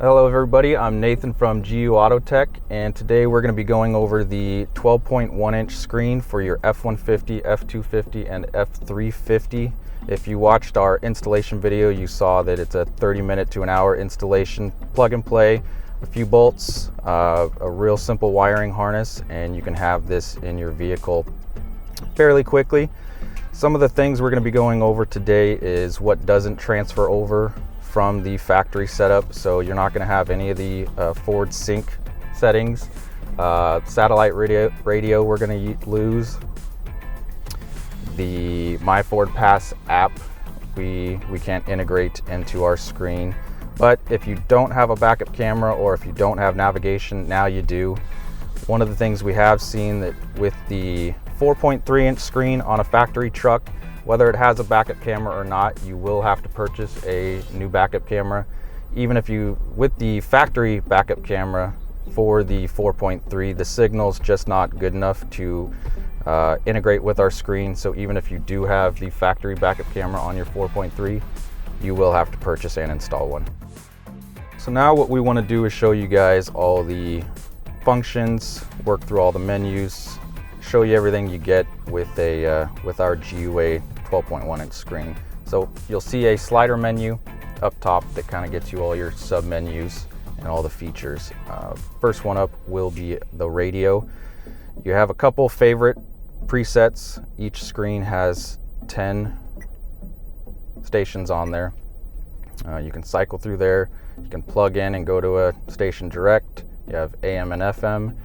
Hello everybody, I'm Nathan from GUAutotech, and today we're going to be going over the 12.1 inch screen for your F-150, F-250, and F-350. If you watched our installation video, you saw that it's a 30-minute to an hour installation, plug and play, a few bolts, a real simple wiring harness, and you can have this in your vehicle fairly quickly. Some of the things we're going to be going over today is what doesn't transfer over from the factory setup. So you're not going to have any of the forward sync settings. Satellite radio we're going to lose. The My Ford Pass app we can't integrate into our screen. But if you don't have a backup camera or if you don't have navigation, now you do. One of the things we have seen that with the 4.3 inch screen on a factory truck, whether it has a backup camera or not, you will have to purchase a new backup camera. Even if you, with the factory backup camera for the 4.3, the signal's just not good enough to integrate with our screen. So even if you do have the factory backup camera on your 4.3, you will have to purchase and install one. So now what we want to do is show you guys all the functions, work through all the menus, show you everything you get with our GUA 12.1 inch screen. So you'll see a slider menu up top that kind of gets you all your sub menus and all the features. First one up will be the radio. You have a couple favorite presets. Each screen has 10 stations on there. You can cycle through there. You can plug in and go to a station direct. You have AM and FM.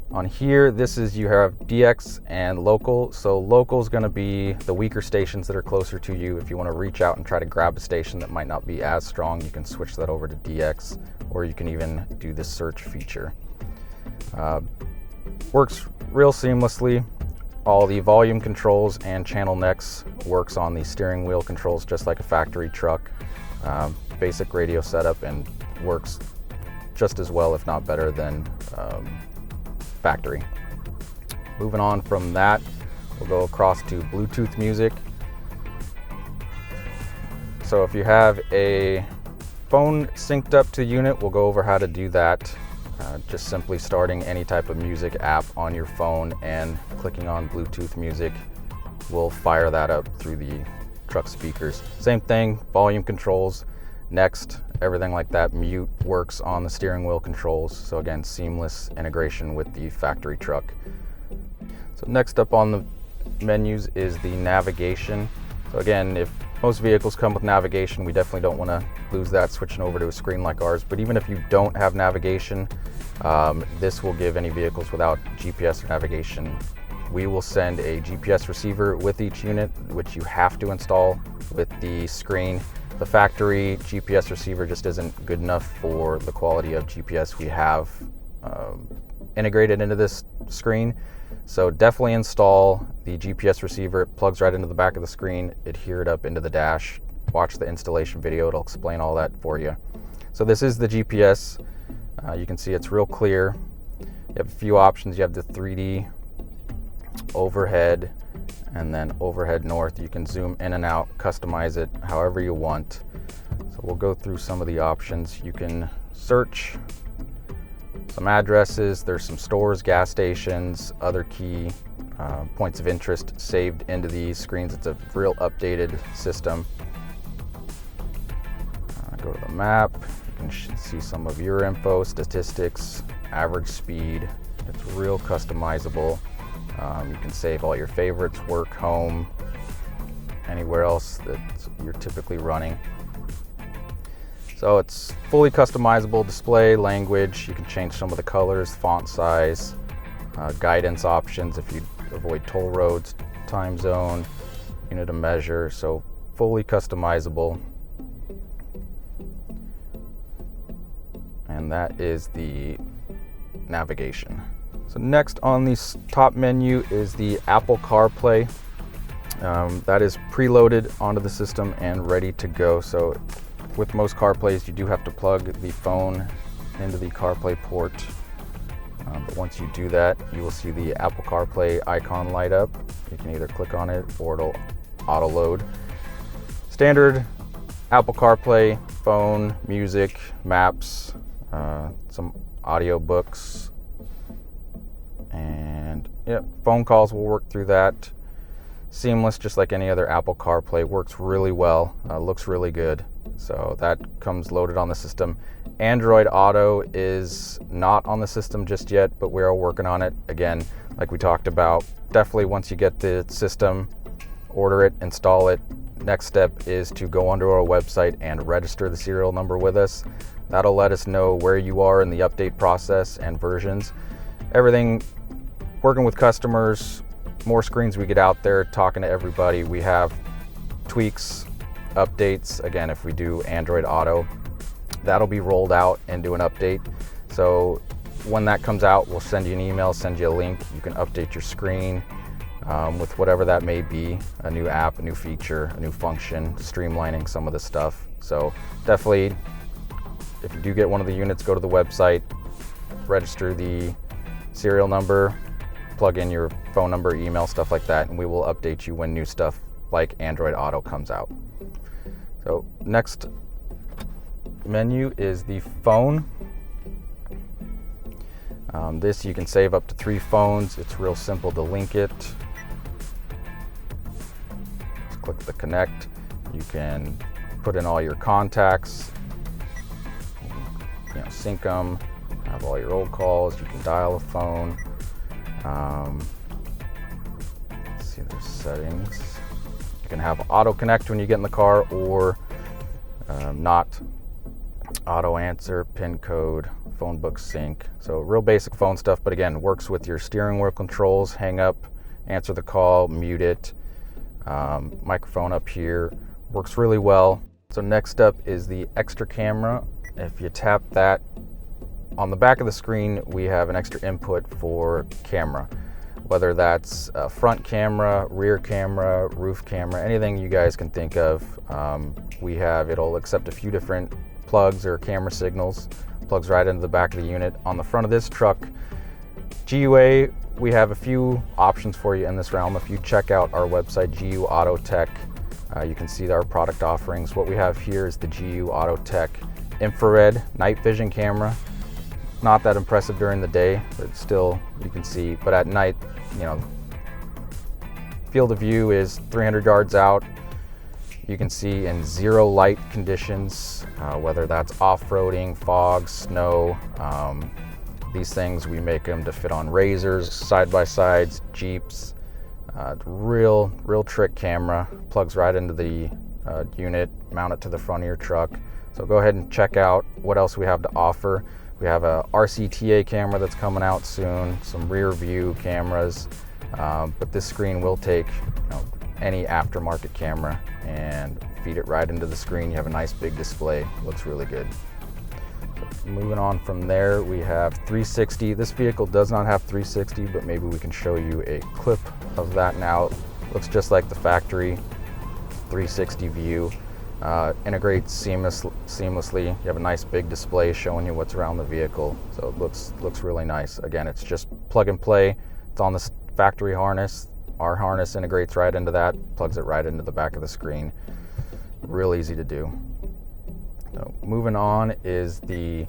On here, you have DX and local. So local is going to be the weaker stations that are closer to you. If you want to reach out and try to grab a station that might not be as strong, you can switch that over to DX, or you can even do the search feature. Works real seamlessly. All the volume controls and channel necks works on the steering wheel controls just like a factory truck. Basic radio setup, and works just as well, if not better, than factory. Moving on from that, we'll go across to Bluetooth music. So if you have a phone synced up to the unit, we'll go over how to do that. Just simply starting any type of music app on your phone and clicking on Bluetooth music will fire that up through the truck speakers. Same thing, volume controls, next, everything like that. Mute works on the steering wheel controls. So again, seamless integration with the factory truck. So next up on the menus is the navigation. So again, if most vehicles come with navigation, we definitely don't want to lose that switching over to a screen like ours. But even if you don't have navigation, this will give any vehicles without GPS or navigation. We will send a GPS receiver with each unit, which you have to install with the screen. The factory GPS receiver just isn't good enough for the quality of GPS we have integrated into this screen. So definitely install the GPS receiver. It plugs right into the back of the screen, adhere it up into the dash. Watch the installation video, it'll explain all that for you. So this is the GPS. You can see it's real clear. You have a few options. You have the 3D, overhead, and then overhead north. You can zoom in and out, customize it however you want. So we'll go through some of the options. You can search some addresses. There's some stores, gas stations, other key points of interest saved into these screens. It's a real updated system. Go to the map. You can see some of your info, statistics, average speed. It's real customizable. You can save all your favorites, work, home, anywhere else that you're typically running. So it's fully customizable. Display, language, you can change some of the colors, font size, guidance options if you avoid toll roads, time zone, unit of measure, so fully customizable. And that is the navigation. So next on the top menu is the Apple Carplay. That is preloaded onto the system and ready to go. So with most CarPlays, you do have to plug the phone into the CarPlay port. But once you do that, you will see the Apple CarPlay icon light up. You can either click on it or it'll auto load. Standard Apple CarPlay phone, music, maps, some audio books, and yeah, phone calls will work through that. Seamless, just like any other Apple CarPlay. Works really well, looks really good. So that comes loaded on the system. Android Auto is not on the system just yet, but we are working on it. Again, like we talked about, definitely once you get the system, order it, install it. Next step is to go onto our website and register the serial number with us. That'll let us know where you are in the update process and versions. Everything, working with customers, more screens we get out there, talking to everybody. We have tweaks, updates. Again, if we do Android Auto, that'll be rolled out and do an update. So when that comes out, we'll send you an email, send you a link. You can update your screen with whatever that may be, a new app, a new feature, a new function, streamlining some of the stuff. So definitely, if you do get one of the units, go to the website, register the serial number, plug in your phone number, email, stuff like that, and we will update you when new stuff like Android Auto comes out. So next menu is the phone. This you can save up to 3 phones. It's real simple to link it. Just click the connect. You can put in all your contacts, sync them, have all your old calls. You can dial a phone. Let's see, there's settings. You can have auto connect when you get in the car, or not auto answer, pin code, phone book sync. So real basic phone stuff, but again, works with your steering wheel controls, hang up, answer the call, mute it, microphone up here, works really well. So next up is the extra camera. If you tap that, on the back of the screen, we have an extra input for camera, whether that's a front camera, rear camera, roof camera, anything you guys can think of. It'll accept a few different plugs or camera signals, plugs right into the back of the unit. On the front of this truck, GUA, we have a few options for you in this realm. If you check out our website, GUAutotech, you can see our product offerings. What we have here is the GUAutotech infrared night vision camera. Not that impressive during the day, but still you can see. But at night, field of view is 300 yards out. You can see in zero light conditions, whether that's off-roading, fog, snow. These things, we make them to fit on Razors, side-by-sides, Jeeps. Real trick camera. Plugs right into the unit, mount it to the front of your truck. So go ahead and check out what else we have to offer. We have a RCTA camera that's coming out soon, some rear view cameras, but this screen will take any aftermarket camera and feed it right into the screen. You have a nice big display, looks really good. So moving on from there, we have 360. This vehicle does not have 360, but maybe we can show you a clip of that now. Looks just like the factory 360 view. Integrates seamlessly. You have a nice big display showing you what's around the vehicle, so it looks really nice. Again, it's just plug and play. It's on the factory harness. Our harness integrates right into that, plugs it right into the back of the screen. Real easy to do. So moving on is the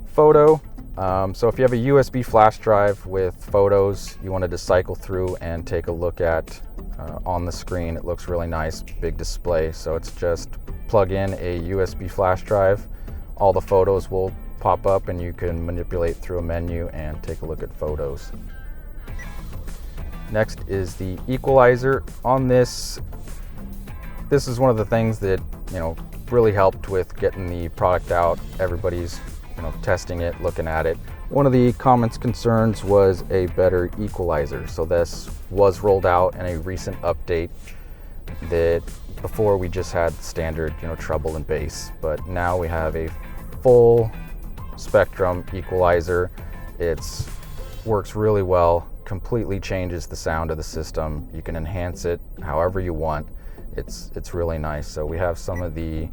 photo. So if you have a USB flash drive with photos you wanted to cycle through and take a look at on the screen, it looks really nice, big display. So it's just plug in a USB flash drive, all the photos will pop up and you can manipulate through a menu and take a look at photos. Next is the Equalizer. On this is one of the things that really helped with getting the product out. Everybody's testing it, looking at it. One of the comments concerns was a better equalizer. So this was rolled out in a recent update. That before we just had standard treble and bass, but now we have a full spectrum equalizer. It's works really well, completely changes the sound of the system. You can enhance it however you want. It's really nice. So we have some of the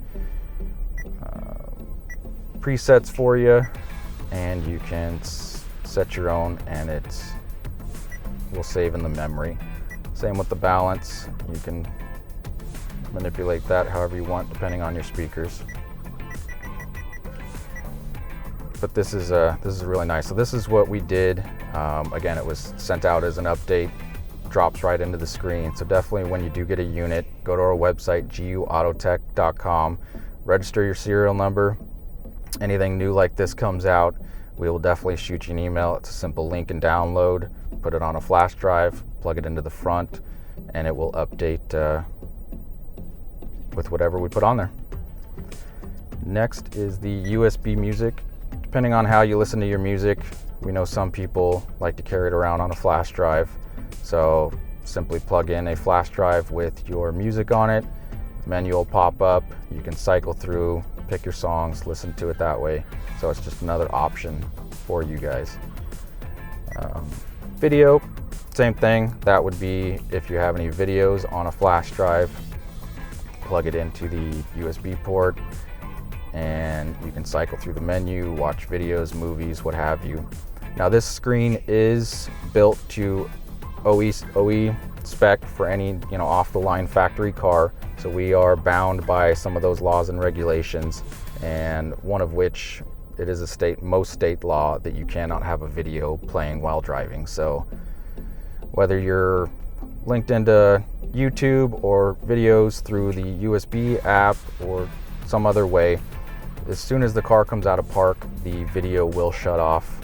presets for you, and you can set your own, and it will save in the memory. Same with the balance. You can manipulate that however you want depending on your speakers. but this is really nice. So this is what we did. Again, it was sent out as an update, drops right into the screen. So definitely when you do get a unit, go to our website, GUAutotech.com, register your serial number. Anything new like this comes out, we will definitely shoot you an email. It's a simple link and download, put it on a flash drive, plug it into the front, and it will update with whatever we put on there. Next is the USB music. Depending on how you listen to your music, we know some people like to carry it around on a flash drive. So simply plug in a flash drive with your music on it. Menu will pop up. You can cycle through, pick your songs, listen to it that way. So it's just another option for you guys. Video, same thing. That would be if you have any videos on a flash drive, plug it into the USB port, and you can cycle through the menu, watch videos, movies, what have you. Now this screen is built to OE spec for any off-the-line factory car, so we are bound by some of those laws and regulations, and one of which it is most state law that you cannot have a video playing while driving. So whether you're linked into YouTube or videos through the USB app or some other way, as soon as the car comes out of park, the video will shut off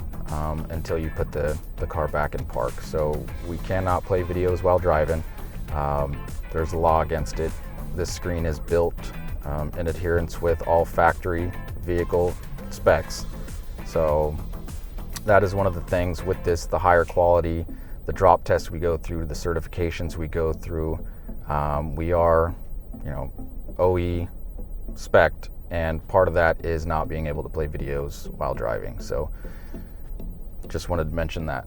until you put the car back in park. So we cannot play videos while driving. There's a law against it. This screen is built in adherence with all factory vehicle specs. So that is one of the things with this, the higher quality, the drop tests we go through, the certifications we go through. We are, OE spec'd, and part of that is not being able to play videos while driving. So just wanted to mention that.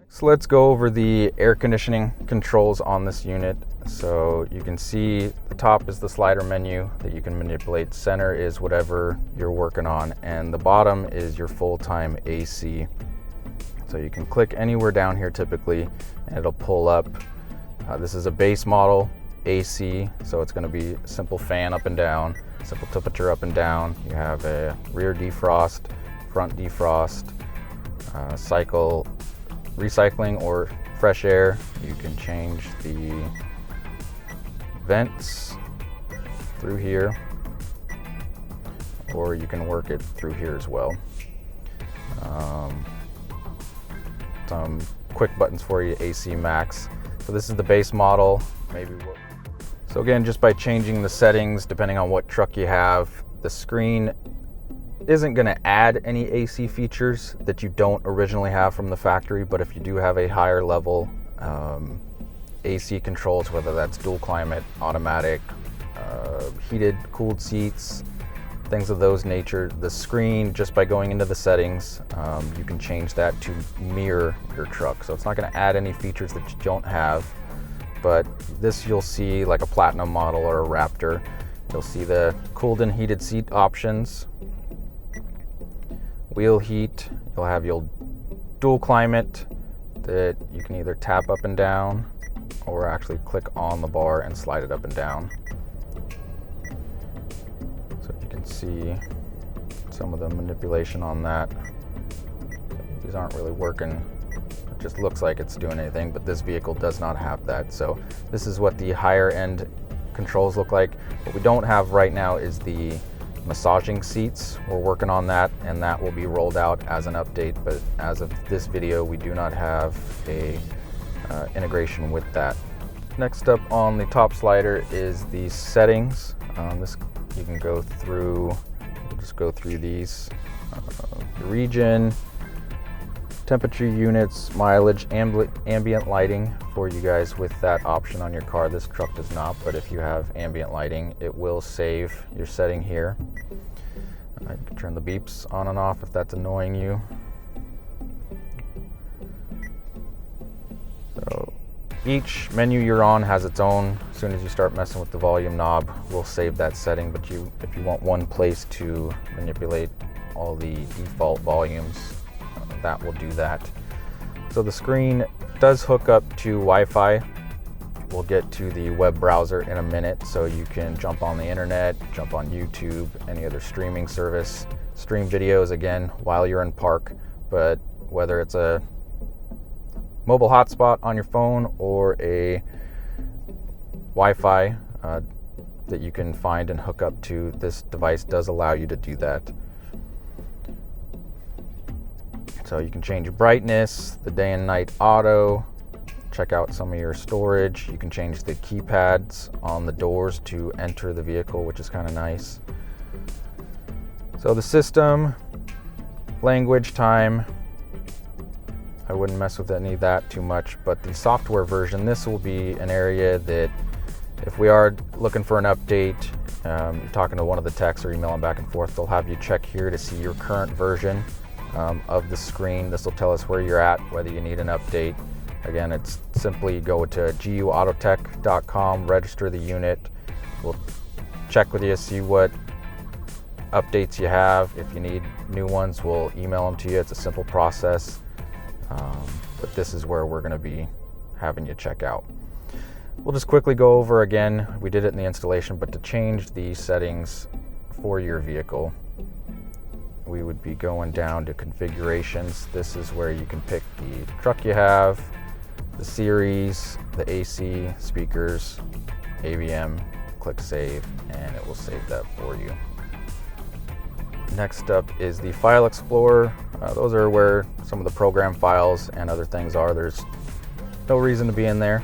So let's go over the air conditioning controls on this unit. So you can see the top is the slider menu that you can manipulate. Center is whatever you're working on, and the bottom is your full-time AC. So you can click anywhere down here typically, and it'll pull up. This is a base model AC, so it's going to be a simple fan up and down, simple temperature up and down. You have a rear defrost, front defrost, recycling or fresh air. You can change the vents through here, or you can work it through here as well. Some quick buttons for you, AC max. So this is the base model. So again, just by changing the settings, depending on what truck you have, the screen isn't going to add any AC features that you don't originally have from the factory, but if you do have a higher level AC controls, whether that's dual climate, automatic, heated, cooled seats, things of those nature, the screen, just by going into the settings, you can change that to mirror your truck. So it's not going to add any features that you don't have, but this you'll see like a Platinum model or a Raptor. You'll see the cooled and heated seat options, wheel heat. You'll have your dual climate that you can either tap up and down or actually click on the bar and slide it up and down. So you can see some of the manipulation on that. These aren't really working. It just looks like it's doing anything, but this vehicle does not have that. So this is what the higher end controls look like. What we don't have right now is the massaging seats. We're working on that, and that will be rolled out as an update, but as of this video, we do not have a integration with that. Next up on the top slider is the settings. This you can go through, we'll just go through these. Region, temperature units, mileage, ambient lighting for you guys with that option on your car. This truck does not, but if you have ambient lighting, it will save your setting here. You can turn the beeps on and off if that's annoying you. So each menu you're on has its own. As soon as you start messing with the volume knob, we'll save that setting, but if you want one place to manipulate all the default volumes, that will do that. So the screen does hook up to Wi-Fi. We'll get to the web browser in a minute, so you can jump on the internet, jump on YouTube, any other streaming service, stream videos again while you're in park, but whether it's a mobile hotspot on your phone or a Wi-Fi that you can find and hook up to, this device does allow you to do that. So you can change your brightness, the day and night auto, check out some of your storage. You can change the keypads on the doors to enter the vehicle, which is kind of nice. So the system, language, time, I wouldn't mess with any of that too much, but the software version, this will be an area that if we are looking for an update, you're talking to one of the techs or emailing back and forth, they'll have you check here to see your current version of the screen. This will tell us where you're at, whether you need an update. Again, it's simply go to GUAutotech.com, register the unit. We'll check with you, see what updates you have. If you need new ones, we'll email them to you. It's a simple process, but this is where we're going to be having you check out. We'll just quickly go over again, we did it in the installation, but to change the settings for your vehicle, we would be going down to configurations. This is where you can pick the truck you have, the series, the AC, speakers, AVM, click save, and it will save that for you. Next up is the File Explorer. Those are where some of the program files and other things are. There's no reason to be in there.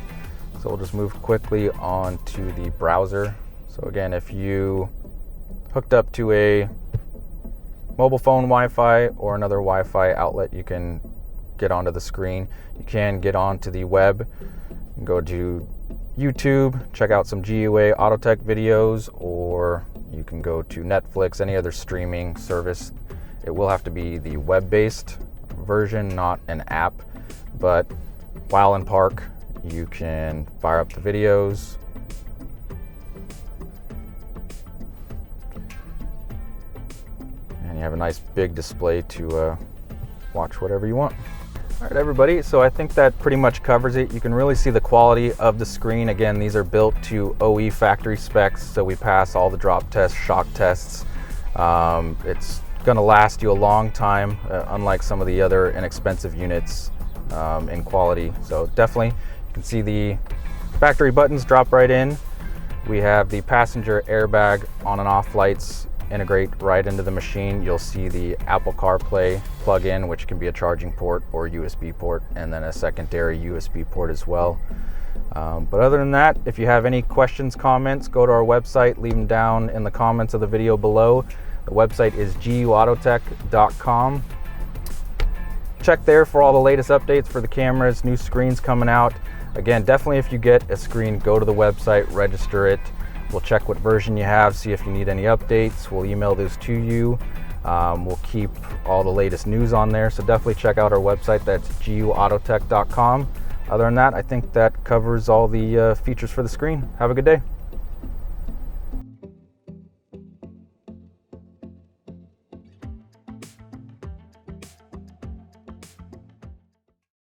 So we'll just move quickly on to the browser. So again, if you hooked up to a mobile phone Wi-Fi or another Wi-Fi outlet, you can get onto the screen. You can get onto the web and go to YouTube, check out some GUAutotech videos, or you can go to Netflix, any other streaming service. It will have to be the web-based version, not an app, but while in park, you can fire up the videos. And you have a nice big display to watch whatever you want. All right, everybody, so I think that pretty much covers it. You can really see the quality of the screen. Again, these are built to OE factory specs, so we pass all the drop tests, shock tests. It's gonna last you a long time, unlike some of the other inexpensive units in quality. So definitely, you can see the factory buttons drop right in. We have the passenger airbag on and off lights integrate right into the machine. You'll see the Apple Carplay plug-in, which can be a charging port or USB port, and then a secondary USB port as well. But other than that, if you have any questions, comments, go to our website, leave them down in the comments of the video below. The website is GUAutotech.com. Check there for all the latest updates for the cameras, new screens coming out. Again, definitely if you get a screen, go to the website, register it. We'll check what version you have, see if you need any updates. We'll email those to you. We'll keep all the latest news on there, so definitely check out our website. That's GUAutotech.com. Other than that, I think that covers all the features for the screen. Have a good day.